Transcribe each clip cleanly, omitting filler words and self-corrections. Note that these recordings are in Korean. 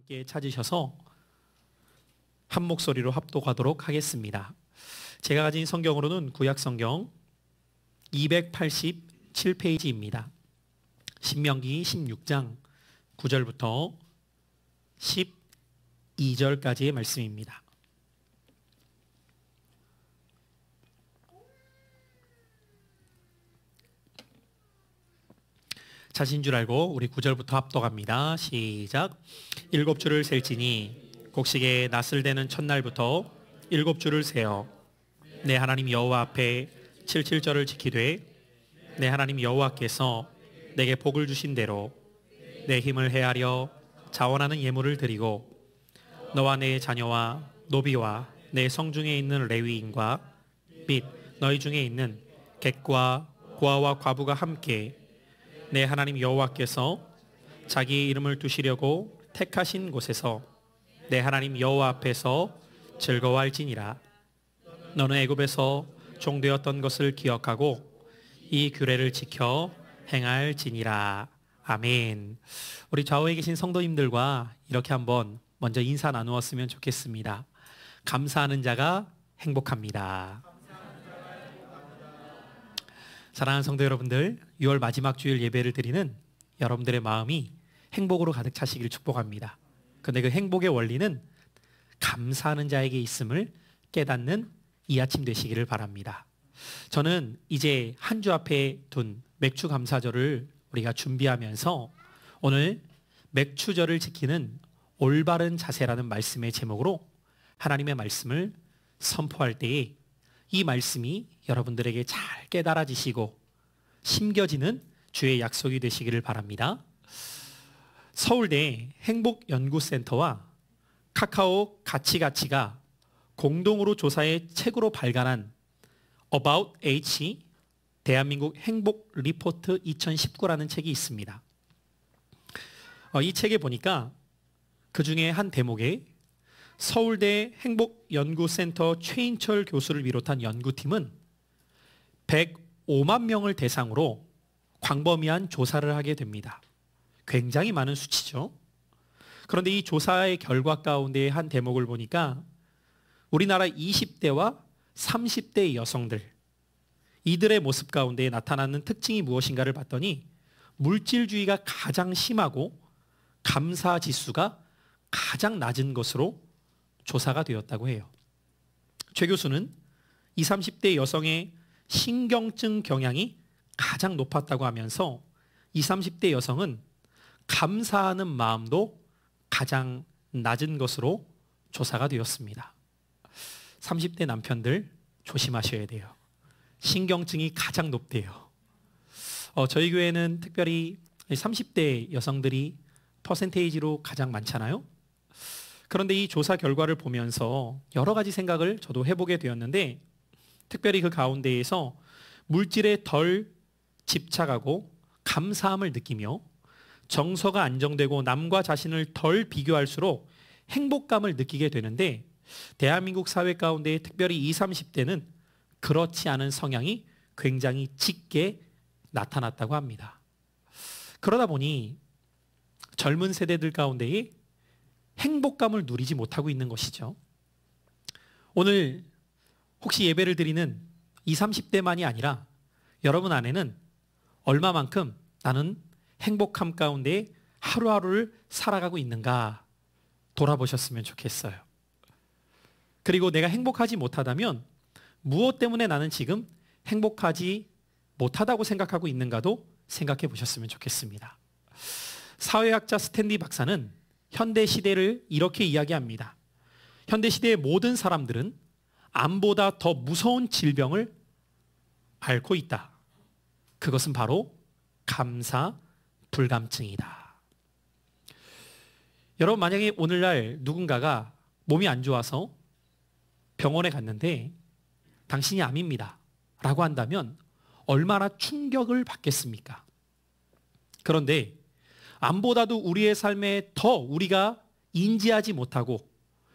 함께 찾으셔서 한 목소리로 합독하도록 하겠습니다. 제가 가진 성경으로는 구약성경 287페이지입니다. 신명기 16장 9절부터 12절까지의 말씀입니다. 자신 줄 알고 우리 9절부터 합독합니다. 시작. 7주를 셀지니 곡식의 낫을 대는 첫날부터 7주를 세어 내 하나님 여호와 앞에 77절을 지키되 내 하나님 여호와께서 내게 복을 주신 대로 내 힘을 헤아려 자원하는 예물을 드리고 너와 내 자녀와 노비와 내 성중에 있는 레위인과 및 너희 중에 있는 객과 고아와 과부가 함께 내 하나님 여호와께서 자기의 이름을 두시려고 택하신 곳에서 내 하나님 여호와 앞에서 즐거워할지니라. 너는 애굽에서 종되었던 것을 기억하고 이 규례를 지켜 행할지니라. 아멘. 우리 좌우에 계신 성도님들과 이렇게 한번 먼저 인사 나누었으면 좋겠습니다. 감사하는 자가 행복합니다. 사랑하는 성도 여러분들, 6월 마지막 주일 예배를 드리는 여러분들의 마음이 행복으로 가득 차시길 축복합니다. 그런데 그 행복의 원리는 감사하는 자에게 있음을 깨닫는 이 아침 되시기를 바랍니다. 저는 이제 한 주 앞에 둔 맥주 감사절을 우리가 준비하면서 오늘 맥주절을 지키는 올바른 자세라는 말씀의 제목으로 하나님의 말씀을 선포할 때에 이 말씀이 여러분들에게 잘 깨달아지시고 심겨지는 주의 약속이 되시기를 바랍니다. 서울대 행복연구센터와 카카오 가치가 공동으로 조사해 책으로 발간한 About H 대한민국 행복 리포트 2019라는 책이 있습니다. 이 책에 보니까 그 중에 한 대목에 서울대 행복연구센터 최인철 교수를 비롯한 연구팀은 105만 명을 대상으로 광범위한 조사를 하게 됩니다. 굉장히 많은 수치죠. 그런데 이 조사의 결과 가운데 한 대목을 보니까 우리나라 20대와 30대 여성들, 이들의 모습 가운데 나타나는 특징이 무엇인가를 봤더니 물질주의가 가장 심하고 감사 지수가 가장 낮은 것으로 조사가 되었다고 해요. 최 교수는 20, 30대 여성의 신경증 경향이 가장 높았다고 하면서 20, 30대 여성은 감사하는 마음도 가장 낮은 것으로 조사가 되었습니다. 30대 남편들 조심하셔야 돼요. 신경증이 가장 높대요. 저희 교회는 특별히 30대 여성들이 퍼센테이지로 가장 많잖아요. 그런데 이 조사 결과를 보면서 여러 가지 생각을 저도 해보게 되었는데 특별히 그 가운데에서 물질에 덜 집착하고 감사함을 느끼며 정서가 안정되고 남과 자신을 덜 비교할수록 행복감을 느끼게 되는데 대한민국 사회 가운데 특별히 20, 30대는 그렇지 않은 성향이 굉장히 짙게 나타났다고 합니다. 그러다 보니 젊은 세대들 가운데에 행복감을 누리지 못하고 있는 것이죠. 오늘 혹시 예배를 드리는 20, 30대만이 아니라 여러분 안에는 얼마만큼 나는 행복함 가운데 하루하루를 살아가고 있는가 돌아보셨으면 좋겠어요. 그리고 내가 행복하지 못하다면 무엇 때문에 나는 지금 행복하지 못하다고 생각하고 있는가도 생각해 보셨으면 좋겠습니다. 사회학자 스탠리 박사는 현대 시대를 이렇게 이야기합니다. 현대 시대의 모든 사람들은 암보다 더 무서운 질병을 앓고 있다. 그것은 바로 감사 불감증이다. 여러분, 만약에 오늘날 누군가가 몸이 안 좋아서 병원에 갔는데 당신이 암입니다 라고 한다면 얼마나 충격을 받겠습니까? 그런데 암보다도 우리의 삶에 더 우리가 인지하지 못하고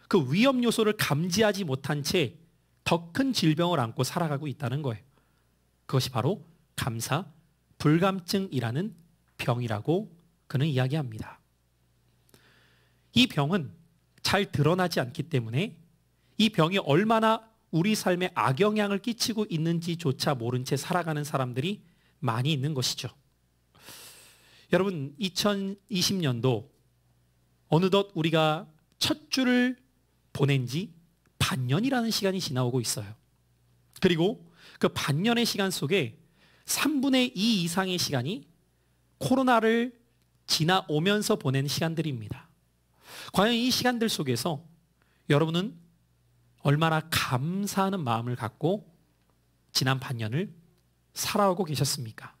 그 위험 요소를 감지하지 못한 채 더 큰 질병을 안고 살아가고 있다는 거예요. 그것이 바로 감사 불감증이라는 병이라고 그는 이야기합니다. 이 병은 잘 드러나지 않기 때문에 이 병이 얼마나 우리 삶에 악영향을 끼치고 있는지조차 모른 채 살아가는 사람들이 많이 있는 것이죠. 여러분, 2020년도 어느덧 우리가 첫 주를 보낸 지 반년이라는 시간이 지나오고 있어요. 그리고 그 반년의 시간 속에 3분의 2 이상의 시간이 코로나를 지나오면서 보낸 시간들입니다. 과연 이 시간들 속에서 여러분은 얼마나 감사하는 마음을 갖고 지난 반년을 살아오고 계셨습니까?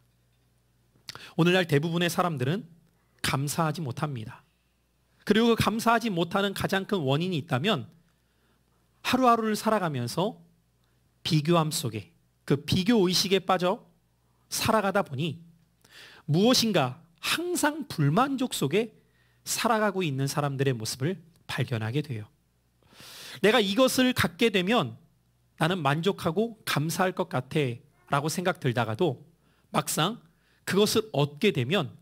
오늘날 대부분의 사람들은 감사하지 못합니다. 그리고 그 감사하지 못하는 가장 큰 원인이 있다면 하루하루를 살아가면서 비교함 속에 그 비교 의식에 빠져 살아가다 보니 무엇인가 항상 불만족 속에 살아가고 있는 사람들의 모습을 발견하게 돼요. 내가 이것을 갖게 되면 나는 만족하고 감사할 것 같아 라고 생각 들다가도 막상 그것을 얻게 되면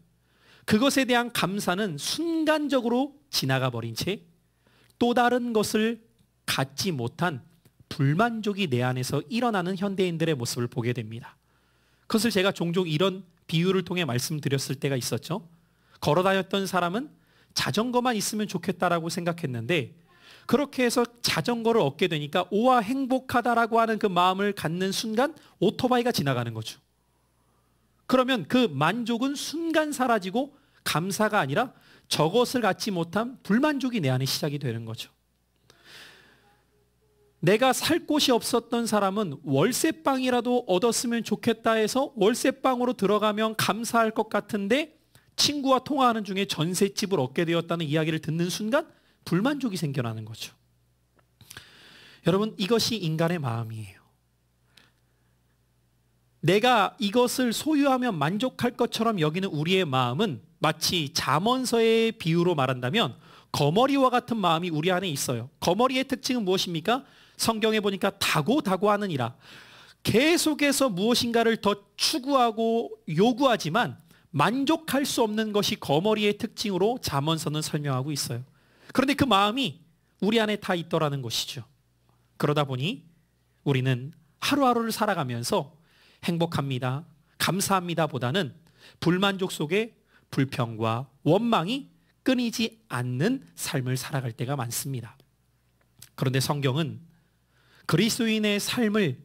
그것에 대한 감사는 순간적으로 지나가 버린 채 또 다른 것을 갖지 못한 불만족이 내 안에서 일어나는 현대인들의 모습을 보게 됩니다. 그것을 제가 종종 이런 비유를 통해 말씀드렸을 때가 있었죠. 걸어 다녔던 사람은 자전거만 있으면 좋겠다라고 생각했는데 그렇게 해서 자전거를 얻게 되니까 오와 행복하다라고 하는 그 마음을 갖는 순간 오토바이가 지나가는 거죠. 그러면 그 만족은 순간 사라지고 감사가 아니라 저것을 갖지 못한 불만족이 내 안에 시작이 되는 거죠. 내가 살 곳이 없었던 사람은 월세방이라도 얻었으면 좋겠다 해서 월세방으로 들어가면 감사할 것 같은데 친구와 통화하는 중에 전셋집을 얻게 되었다는 이야기를 듣는 순간 불만족이 생겨나는 거죠. 여러분, 이것이 인간의 마음이에요. 내가 이것을 소유하면 만족할 것처럼 여기는 우리의 마음은 마치 잠언서의 비유로 말한다면 거머리와 같은 마음이 우리 안에 있어요. 거머리의 특징은 무엇입니까? 성경에 보니까 다고하느니라. 계속해서 무엇인가를 더 추구하고 요구하지만 만족할 수 없는 것이 거머리의 특징으로 잠언서는 설명하고 있어요. 그런데 그 마음이 우리 안에 다 있더라는 것이죠. 그러다 보니 우리는 하루하루를 살아가면서 행복합니다, 감사합니다 보다는 불만족 속에 불평과 원망이 끊이지 않는 삶을 살아갈 때가 많습니다. 그런데 성경은 그리스도인의 삶을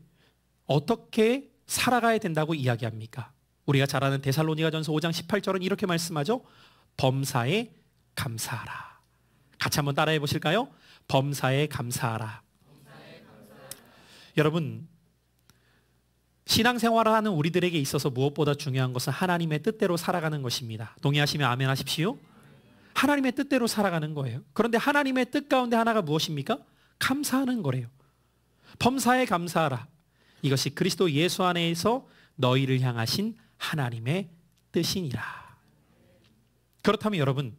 어떻게 살아가야 된다고 이야기합니까? 우리가 잘 아는 데살로니가전서 5장 18절은 이렇게 말씀하죠. 범사에 감사하라. 같이 한번 따라해 보실까요? 범사에 감사하라. 여러분, 신앙생활을 하는 우리들에게 있어서 무엇보다 중요한 것은 하나님의 뜻대로 살아가는 것입니다. 동의하시면 아멘 하십시오. 하나님의 뜻대로 살아가는 거예요. 그런데 하나님의 뜻 가운데 하나가 무엇입니까? 감사하는 거래요. 범사에 감사하라. 이것이 그리스도 예수 안에서 너희를 향하신 하나님의 뜻이니라. 그렇다면 여러분,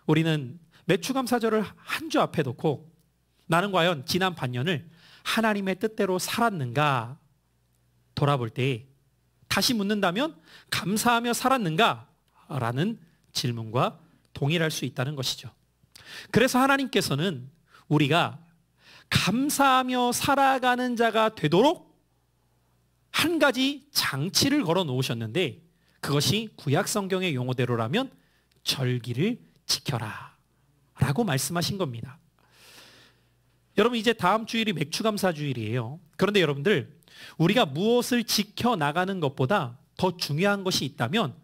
우리는 매추감사절을 한 주 앞에 놓고 나는 과연 지난 반년을 하나님의 뜻대로 살았는가 돌아볼 때 다시 묻는다면 감사하며 살았는가? 라는 질문과 동일할 수 있다는 것이죠. 그래서 하나님께서는 우리가 감사하며 살아가는 자가 되도록 한 가지 장치를 걸어 놓으셨는데 그것이 구약 성경의 용어대로라면 절기를 지켜라 라고 말씀하신 겁니다. 여러분, 이제 다음 주일이 맥추감사 주일이에요. 그런데 여러분들, 우리가 무엇을 지켜나가는 것보다 더 중요한 것이 있다면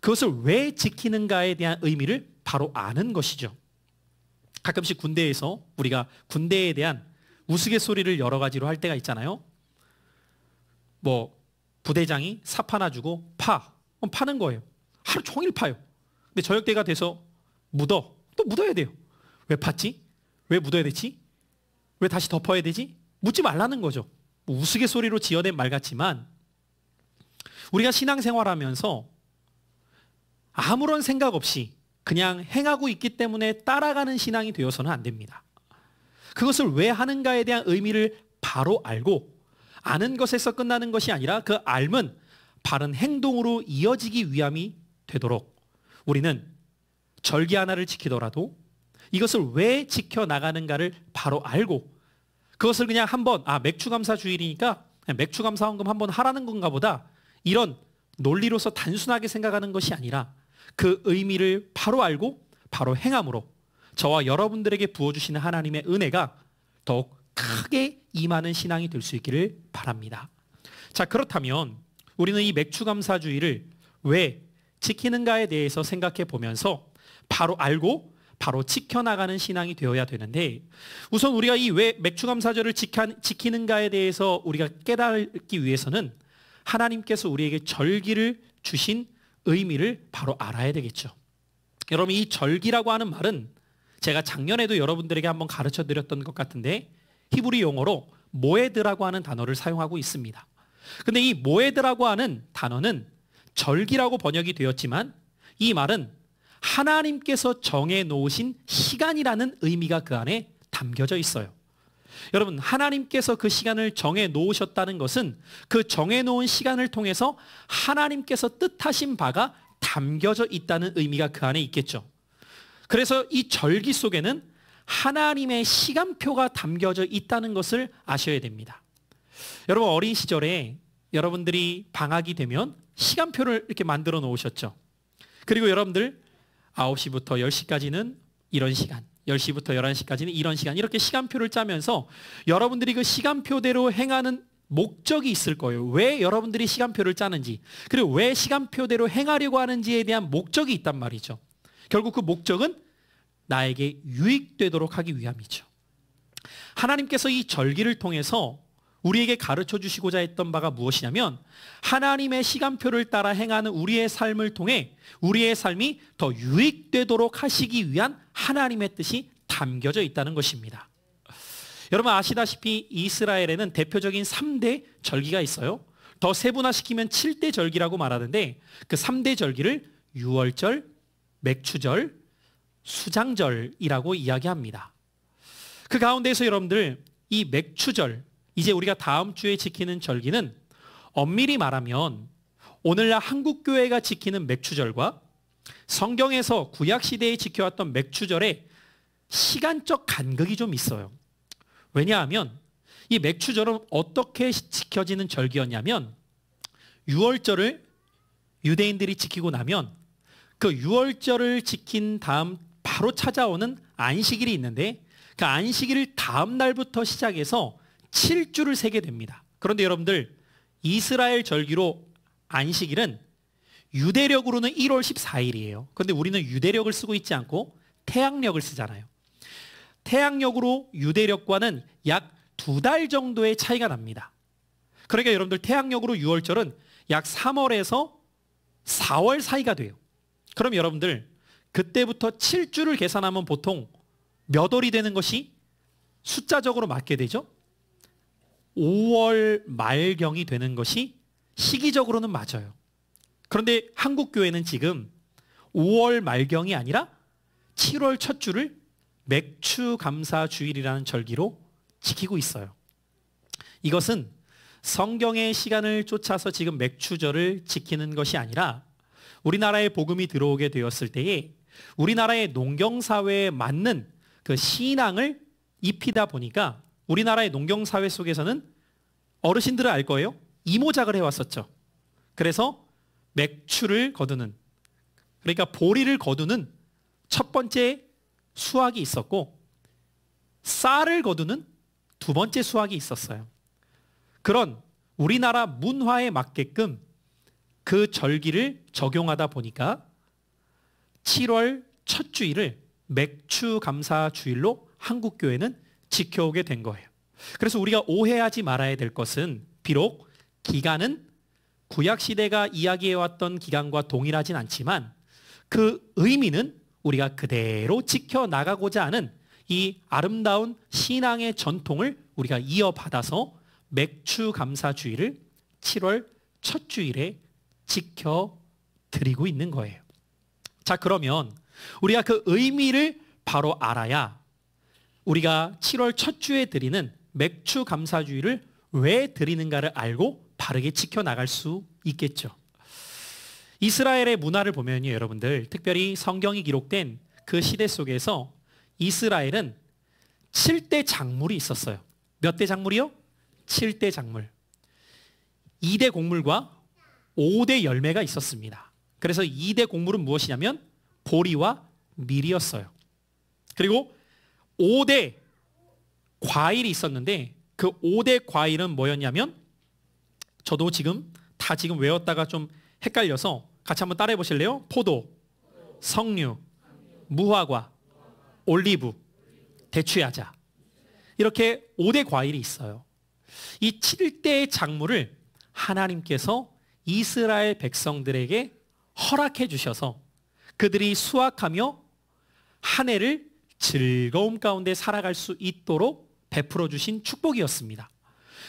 그것을 왜 지키는가에 대한 의미를 바로 아는 것이죠. 가끔씩 군대에서 우리가 군대에 대한 우스갯소리를 여러 가지로 할 때가 있잖아요. 뭐 부대장이 삽 하나 주고 그럼 파는 거예요. 하루 종일 파요. 근데 저녁 때가 돼서 또 묻어야 돼요. 왜 팠지? 왜 묻어야 되지? 왜 다시 덮어야 되지? 묻지 말라는 거죠. 우스갯소리로 지어낸 말 같지만 우리가 신앙생활하면서 아무런 생각 없이 그냥 행하고 있기 때문에 따라가는 신앙이 되어서는 안 됩니다. 그것을 왜 하는가에 대한 의미를 바로 알고 아는 것에서 끝나는 것이 아니라 그 알면 바른 행동으로 이어지기 위함이 되도록 우리는 절기 하나를 지키더라도 이것을 왜 지켜나가는가를 바로 알고 그것을 그냥 한번 맥추감사 주일이니까 맥추감사헌금 한번 하라는 건가 보다 이런 논리로서 단순하게 생각하는 것이 아니라 그 의미를 바로 알고 바로 행함으로 저와 여러분들에게 부어주시는 하나님의 은혜가 더욱 크게 임하는 신앙이 될 수 있기를 바랍니다. 자, 그렇다면 우리는 이 맥추감사주의를 왜 지키는가에 대해서 생각해 보면서 바로 알고 바로 지켜나가는 신앙이 되어야 되는데 우선 우리가 이 왜 맥추감사절을 지키는가에 대해서 우리가 깨닫기 위해서는 하나님께서 우리에게 절기를 주신 의미를 바로 알아야 되겠죠. 여러분 이 절기라고 하는 말은 제가 작년에도 여러분들에게 한번 가르쳐 드렸던 것 같은데 히브리 용어로 모에드라고 하는 단어를 사용하고 있습니다. 근데 이 모에드라고 하는 단어는 절기라고 번역이 되었지만 이 말은 하나님께서 정해 놓으신 시간이라는 의미가 그 안에 담겨져 있어요. 여러분 하나님께서 그 시간을 정해 놓으셨다는 것은 그 정해 놓은 시간을 통해서 하나님께서 뜻하신 바가 담겨져 있다는 의미가 그 안에 있겠죠. 그래서 이 절기 속에는 하나님의 시간표가 담겨져 있다는 것을 아셔야 됩니다. 여러분 어린 시절에 여러분들이 방학이 되면 시간표를 이렇게 만들어 놓으셨죠. 그리고 여러분들 9시부터 10시까지는 이런 시간, 10시부터 11시까지는 이런 시간 이렇게 시간표를 짜면서 여러분들이 그 시간표대로 행하는 목적이 있을 거예요. 왜 여러분들이 시간표를 짜는지 그리고 왜 시간표대로 행하려고 하는지에 대한 목적이 있단 말이죠. 결국 그 목적은 나에게 유익되도록 하기 위함이죠. 하나님께서 이 절기를 통해서 우리에게 가르쳐 주시고자 했던 바가 무엇이냐면 하나님의 시간표를 따라 행하는 우리의 삶을 통해 우리의 삶이 더 유익되도록 하시기 위한 하나님의 뜻이 담겨져 있다는 것입니다. 여러분 아시다시피 이스라엘에는 대표적인 3대 절기가 있어요. 더 세분화시키면 7대 절기라고 말하는데 그 3대 절기를 유월절, 맥추절, 수장절이라고 이야기합니다. 그 가운데서 여러분들 이 맥추절 이제 우리가 다음 주에 지키는 절기는 엄밀히 말하면 오늘날 한국교회가 지키는 맥추절과 성경에서 구약시대에 지켜왔던 맥추절의 시간적 간극이 좀 있어요. 왜냐하면 이 맥추절은 어떻게 지켜지는 절기였냐면 유월절을 유대인들이 지키고 나면 그 유월절을 지킨 다음 바로 찾아오는 안식일이 있는데 그 안식일을 다음 날부터 시작해서 7주를 세게 됩니다. 그런데 여러분들 이스라엘 절기로 안식일은 유대력으로는 1월 14일이에요. 그런데 우리는 유대력을 쓰고 있지 않고 태양력을 쓰잖아요. 태양력으로 유대력과는 약 2달 정도의 차이가 납니다. 그러니까 여러분들 태양력으로 유월절은 약 3월에서 4월 사이가 돼요. 그럼 여러분들 그때부터 7주를 계산하면 보통 몇 월이 되는 것이 숫자적으로 맞게 되죠? 5월 말경이 되는 것이 시기적으로는 맞아요. 그런데 한국교회는 지금 5월 말경이 아니라 7월 첫 주를 맥추감사주일이라는 절기로 지키고 있어요. 이것은 성경의 시간을 쫓아서 지금 맥추절을 지키는 것이 아니라 우리나라에 복음이 들어오게 되었을 때에 우리나라의 농경사회에 맞는 그 신앙을 입히다 보니까 우리나라의 농경사회 속에서는 어르신들은 알 거예요. 이모작을 해왔었죠. 그래서 맥추를 거두는 그러니까 보리를 거두는 첫 번째 수확이 있었고 쌀을 거두는 두 번째 수확이 있었어요. 그런 우리나라 문화에 맞게끔 그 절기를 적용하다 보니까 7월 첫 주일을 맥추감사주일로 한국교회는 지켜오게 된 거예요. 그래서 우리가 오해하지 말아야 될 것은 비록 기간은 구약시대가 이야기해왔던 기간과 동일하진 않지만 그 의미는 우리가 그대로 지켜나가고자 하는 이 아름다운 신앙의 전통을 우리가 이어받아서 맥추감사주일을 7월 첫 주일에 지켜드리고 있는 거예요. 자, 그러면 우리가 그 의미를 바로 알아야 우리가 7월 첫 주에 드리는 맥추감사주일을 왜 드리는가를 알고 바르게 지켜나갈 수 있겠죠. 이스라엘의 문화를 보면요, 여러분들 특별히 성경이 기록된 그 시대 속에서 이스라엘은 7대 작물이 있었어요. 몇 대 작물이요? 7대 작물. 2대 곡물과 5대 열매가 있었습니다. 그래서 2대 곡물은 무엇이냐면 보리와 밀이었어요. 그리고 5대 과일이 있었는데 그 5대 과일은 뭐였냐면, 저도 지금 외웠다가 좀 헷갈려서 같이 한번 따라해 보실래요? 포도, 석류, 무화과, 올리브, 대추야자. 이렇게 5대 과일이 있어요. 이 7대의 작물을 하나님께서 이스라엘 백성들에게 허락해 주셔서 그들이 수확하며 한 해를 즐거움 가운데 살아갈 수 있도록 베풀어 주신 축복이었습니다.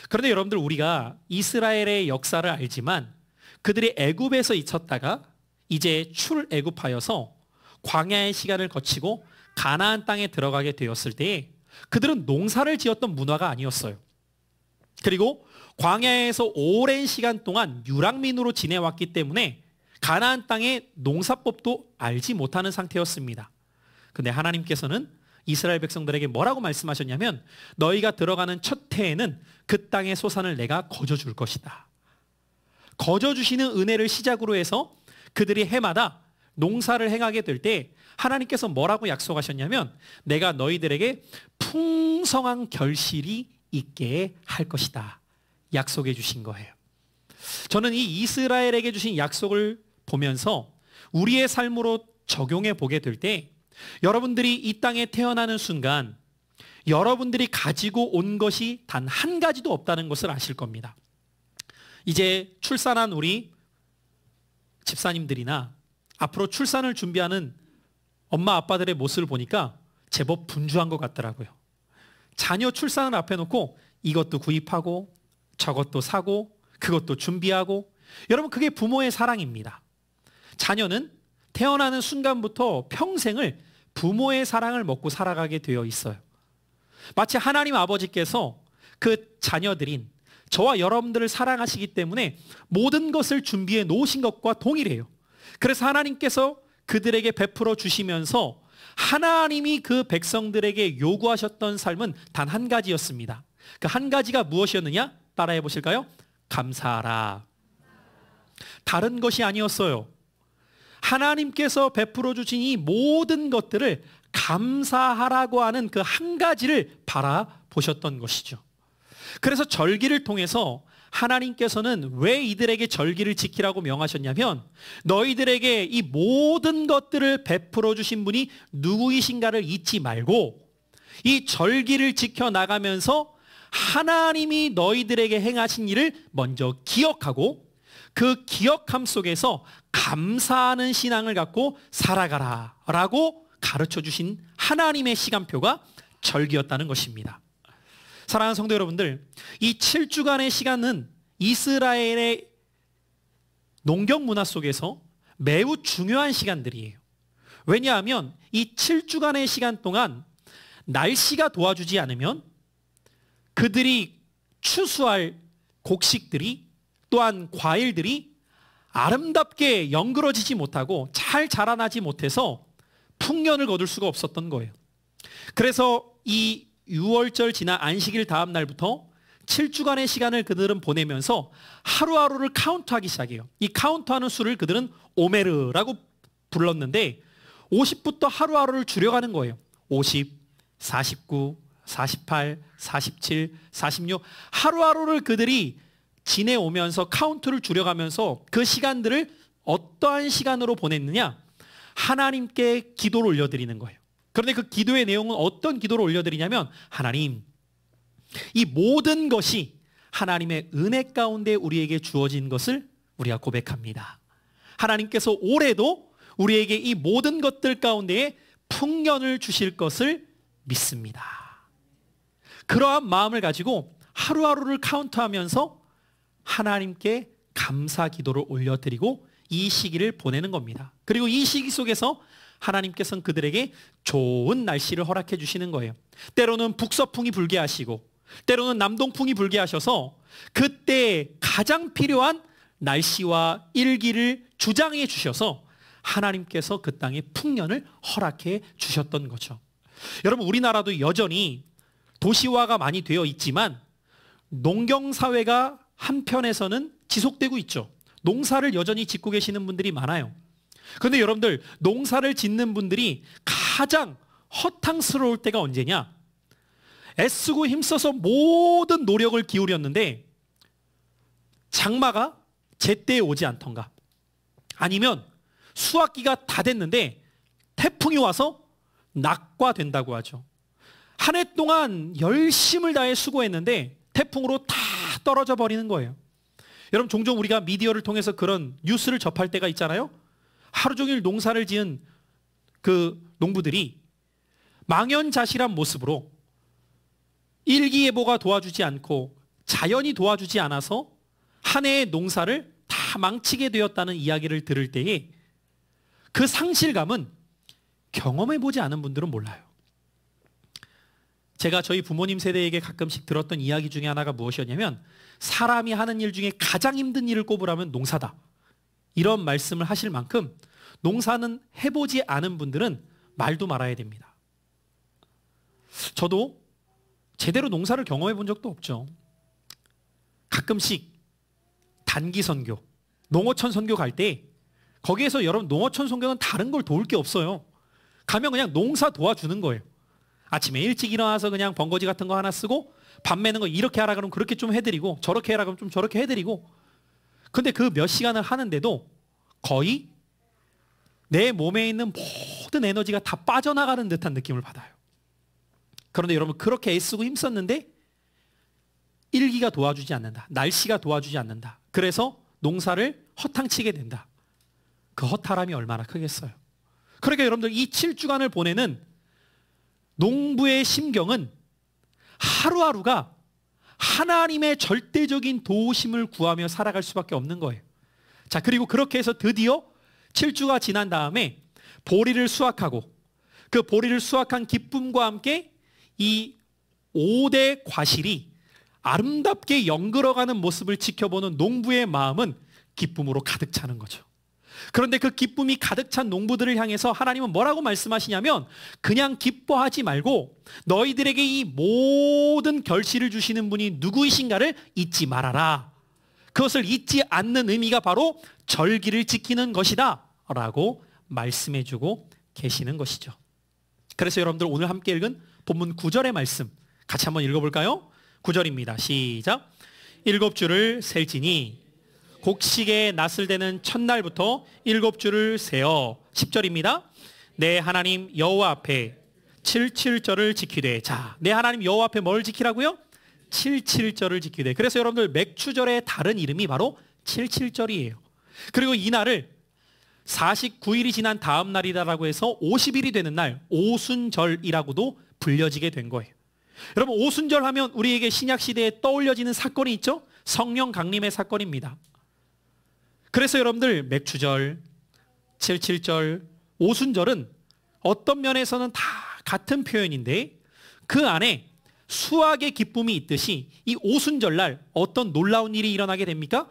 그런데 여러분들, 우리가 이스라엘의 역사를 알지만 그들이 애굽에서 있었다가 이제 출애굽하여서 광야의 시간을 거치고 가나안 땅에 들어가게 되었을 때 그들은 농사를 지었던 문화가 아니었어요. 그리고 광야에서 오랜 시간 동안 유랑민으로 지내왔기 때문에 가나안 땅의 농사법도 알지 못하는 상태였습니다. 근데 하나님께서는 이스라엘 백성들에게 뭐라고 말씀하셨냐면, 너희가 들어가는 첫 해에는 그 땅의 소산을 내가 거저줄 것이다. 거저주시는 은혜를 시작으로 해서 그들이 해마다 농사를 행하게 될 때 하나님께서 뭐라고 약속하셨냐면, 내가 너희들에게 풍성한 결실이 있게 할 것이다. 약속해 주신 거예요. 저는 이 이스라엘에게 주신 약속을 보면서 우리의 삶으로 적용해 보게 될 때, 여러분들이 이 땅에 태어나는 순간 여러분들이 가지고 온 것이 단 한 가지도 없다는 것을 아실 겁니다. 이제 출산한 우리 집사님들이나 앞으로 출산을 준비하는 엄마 아빠들의 모습을 보니까 제법 분주한 것 같더라고요. 자녀 출산을 앞에 놓고 이것도 구입하고 저것도 사고 그것도 준비하고, 여러분, 그게 부모의 사랑입니다. 자녀는 태어나는 순간부터 평생을 부모의 사랑을 먹고 살아가게 되어 있어요. 마치 하나님 아버지께서 그 자녀들인 저와 여러분들을 사랑하시기 때문에 모든 것을 준비해 놓으신 것과 동일해요. 그래서 하나님께서 그들에게 베풀어 주시면서 하나님이 그 백성들에게 요구하셨던 삶은 단 한 가지였습니다. 그 한 가지가 무엇이었느냐? 따라해 보실까요? 감사하라. 다른 것이 아니었어요. 하나님께서 베풀어 주신 이 모든 것들을 감사하라고 하는 그 한 가지를 바라보셨던 것이죠. 그래서 절기를 통해서 하나님께서는 왜 이들에게 절기를 지키라고 명하셨냐면, 너희들에게 이 모든 것들을 베풀어 주신 분이 누구이신가를 잊지 말고 이 절기를 지켜나가면서 하나님이 너희들에게 행하신 일을 먼저 기억하고 그 기억함 속에서 감사하는 신앙을 갖고 살아가라 라고 가르쳐 주신 하나님의 시간표가 절기였다는 것입니다. 사랑하는 성도 여러분들, 이 7주간의 시간은 이스라엘의 농경 문화 속에서 매우 중요한 시간들이에요. 왜냐하면 이 7주간의 시간 동안 날씨가 도와주지 않으면 그들이 추수할 곡식들이, 또한 과일들이 아름답게 연그러지지 못하고 잘 자라나지 못해서 풍년을 거둘 수가 없었던 거예요. 그래서 이 6월절 지난 안식일 다음 날부터 7주간의 시간을 그들은 보내면서 하루하루를 카운트하기 시작해요. 이 카운트하는 수를 그들은 오메르라고 불렀는데 50부터 하루하루를 줄여가는 거예요. 50, 49, 48, 47, 46 하루하루를 그들이 지내오면서 카운트를 줄여가면서 그 시간들을 어떠한 시간으로 보냈느냐? 하나님께 기도를 올려드리는 거예요. 그런데 그 기도의 내용은 어떤 기도를 올려드리냐면, 하나님, 이 모든 것이 하나님의 은혜 가운데 우리에게 주어진 것을 우리가 고백합니다. 하나님께서 올해도 우리에게 이 모든 것들 가운데에 풍년을 주실 것을 믿습니다. 그러한 마음을 가지고 하루하루를 카운트하면서 하나님께 감사 기도를 올려드리고 이 시기를 보내는 겁니다. 그리고 이 시기 속에서 하나님께서는 그들에게 좋은 날씨를 허락해 주시는 거예요. 때로는 북서풍이 불게 하시고 때로는 남동풍이 불게 하셔서 그때 가장 필요한 날씨와 일기를 주장해 주셔서 하나님께서 그 땅에 풍년을 허락해 주셨던 거죠. 여러분, 우리나라도 여전히 도시화가 많이 되어 있지만 농경사회가 한편에서는 지속되고 있죠. 농사를 여전히 짓고 계시는 분들이 많아요. 그런데 여러분들, 농사를 짓는 분들이 가장 허탕스러울 때가 언제냐? 애쓰고 힘써서 모든 노력을 기울였는데 장마가 제때에 오지 않던가, 아니면 수확기가 다 됐는데 태풍이 와서 낙과된다고 하죠. 한 해 동안 열심을 다해 수고했는데 태풍으로 다 떨어져 버리는 거예요. 여러분, 종종 우리가 미디어를 통해서 그런 뉴스를 접할 때가 있잖아요. 하루 종일 농사를 지은 그 농부들이 망연자실한 모습으로 일기예보가 도와주지 않고 자연이 도와주지 않아서 한 해의 농사를 다 망치게 되었다는 이야기를 들을 때에 그 상실감은 경험해보지 않은 분들은 몰라요. 제가 저희 부모님 세대에게 가끔씩 들었던 이야기 중에 하나가 무엇이었냐면, 사람이 하는 일 중에 가장 힘든 일을 꼽으라면 농사다, 이런 말씀을 하실 만큼 농사는 해보지 않은 분들은 말도 말아야 됩니다. 저도 제대로 농사를 경험해 본 적도 없죠. 가끔씩 단기 선교, 농어촌 선교 갈 때 거기에서 여러분, 농어촌 선교는 다른 걸 도울 게 없어요. 가면 그냥 농사 도와주는 거예요. 아침에 일찍 일어나서 그냥 번거지 같은 거 하나 쓰고, 밥 매는 거 이렇게 하라 그러면 그렇게 좀 해드리고, 저렇게 해라 그러면 좀 저렇게 해드리고. 근데 그 몇 시간을 하는데도 거의 내 몸에 있는 모든 에너지가 다 빠져나가는 듯한 느낌을 받아요. 그런데 여러분, 그렇게 애쓰고 힘썼는데 일기가 도와주지 않는다, 날씨가 도와주지 않는다, 그래서 농사를 허탕치게 된다. 그 허탈함이 얼마나 크겠어요. 그러니까 여러분들, 이 7주간을 보내는 농부의 심경은 하루하루가 하나님의 절대적인 도우심을 구하며 살아갈 수밖에 없는 거예요. 자, 그리고 그렇게 해서 드디어 7주가 지난 다음에 보리를 수확하고, 그 보리를 수확한 기쁨과 함께 이 5대 과실이 아름답게 연결어가는 모습을 지켜보는 농부의 마음은 기쁨으로 가득 차는 거죠. 그런데 그 기쁨이 가득 찬 농부들을 향해서 하나님은 뭐라고 말씀하시냐면, 그냥 기뻐하지 말고 너희들에게 이 모든 결실을 주시는 분이 누구이신가를 잊지 말아라. 그것을 잊지 않는 의미가 바로 절기를 지키는 것이다 라고 말씀해주고 계시는 것이죠. 그래서 여러분들, 오늘 함께 읽은 본문 9절의 말씀 같이 한번 읽어볼까요? 9절입니다. 시작. 7주를 셀지니 곡식의 낫을 대는 첫날부터 7주를 세어. 10절입니다. 내 하나님 여호와 앞에 77절을 지키되. 자, 내 하나님 여호와 앞에 뭘 지키라고요? 77절을 지키되. 그래서 여러분들, 맥추절의 다른 이름이 바로 77절이에요. 그리고 이 날을 49일이 지난 다음 날이다라고 해서 50일이 되는 날, 오순절이라고도 불려지게 된 거예요. 여러분, 오순절 하면 우리에게 신약 시대에 떠올려지는 사건이 있죠? 성령 강림의 사건입니다. 그래서 여러분들, 맥추절, 77절, 오순절은 어떤 면에서는 다 같은 표현인데, 그 안에 수확의 기쁨이 있듯이 이 오순절날 어떤 놀라운 일이 일어나게 됩니까?